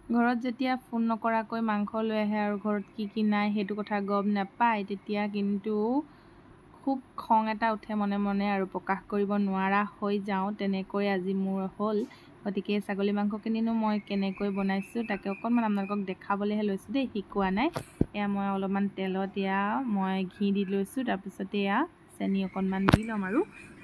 ঘৰত যেতিয়া ফোন নকৰাকৈ মাংস লৈ আহে আৰু ঘৰত কি নাই সেইটো কথা গম নাপায়, তেতিয়া কিন্তু খুব খং এটা উঠে মনে মনে আৰু প্ৰকাশ কৰিব নোৱাৰা হৈ যাওঁ। তেনেকৈ আজি মোৰ হ'ল। গতিকে ছাগলী মাংসখিনিনো মই কেনেকৈ বনাইছোঁ তাকে অকণমান আপোনালোকক দেখাবলৈহে লৈছোঁ দেই, শিকোৱা নাই। এয়া মই অলপমান তেলত মই ঘি দি লৈছোঁ, তাৰপিছতে চেনি অকণমান দি ল'ম আৰু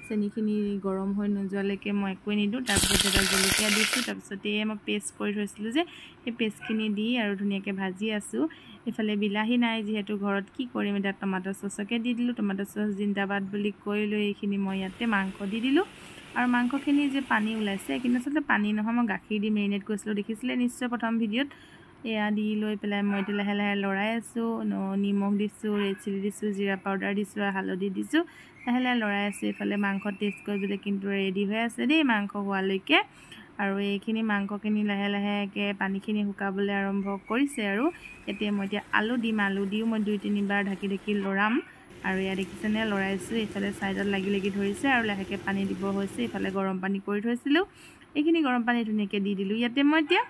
চেনিখিনি গৰম হৈ নোযোৱালৈকে মই একোৱে নিদিওঁ। তাৰপিছত এটা জলকীয়া দিছোঁ, তাৰপিছতে মই পেষ্ট কৰি থৈছিলোঁ যে সেই পেষ্টখিনি দি আৰু ধুনীয়াকৈ ভাজি আছোঁ। এইফালে বিলাহী নাই যিহেতু ঘৰত, কি কৰিম এতিয়া, টমাটো চচকে দি দিলোঁ। টমাটো চচ জিন্দাবাদ বুলি কৈ লৈ এইখিনি মই ইয়াতে মাংস দি দিলোঁ। আৰু মাংসখিনি যে পানী ওলাইছে, কিন্তু আচলতে পানী নহয়, মই গাখীৰ দি মেৰিনেট কৰিছিলোঁ, দেখিছিলে নিশ্চয় প্ৰথম ভিডিঅ'ত। এয়া দি লৈ পেলাই মই এতিয়া লাহে লাহে লৰাই আছোঁ। নিমখ দিছোঁ, ৰেড চিলি দিছোঁ, জিৰা পাউডাৰ দিছোঁ আৰু হালধি দিছোঁ। লাহে লাহে লৰাই আছোঁ। এইফালে মাংস টেষ্ট কৰিবলৈ কিন্তু ৰেডি হৈ আছে দেই মাংস হোৱালৈকে। আৰু এইখিনি মাংসখিনি লাহে লাহেকৈ পানীখিনি শুকাবলৈ আৰম্ভ কৰিছে। আৰু এতিয়া মই আলু দিম, আলু দিও মই 2-3 বাৰ ঢাকি ঢাকি লৰাম। আৰু এয়া দেখিছেনে লৰাইছোঁ, এইফালে ছাইডত লাগি লাগি ধৰিছে আৰু লাহেকৈ পানী দিব হৈছে। এইফালে গৰম পানী কৰি থৈছিলোঁ, এইখিনি গৰম পানী ধুনীয়াকৈ দি দিলোঁ ইয়াতে মই এতিয়া।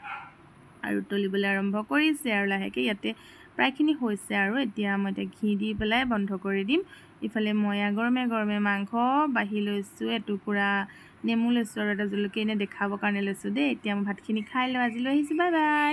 আৰু উতলিবলৈ আৰম্ভ কৰিছে আৰু লাহেকৈ ইয়াতে প্ৰায়খিনি হৈছে। আৰু এতিয়া মই ঘি দি পেলাই বন্ধ কৰি দিম। ইফালে মই গৰমে গৰমে মাংস বাঢ়ি লৈছোঁ, এটুকুৰা নেমু লৈছোঁ আৰু এটা জলকীয়া এনে দেখাবৰ কাৰণে লৈছোঁ দেই। এতিয়া মই ভাতখিনি খাই লওঁ, আজিলৈ আহিছোঁ, বাই বাই।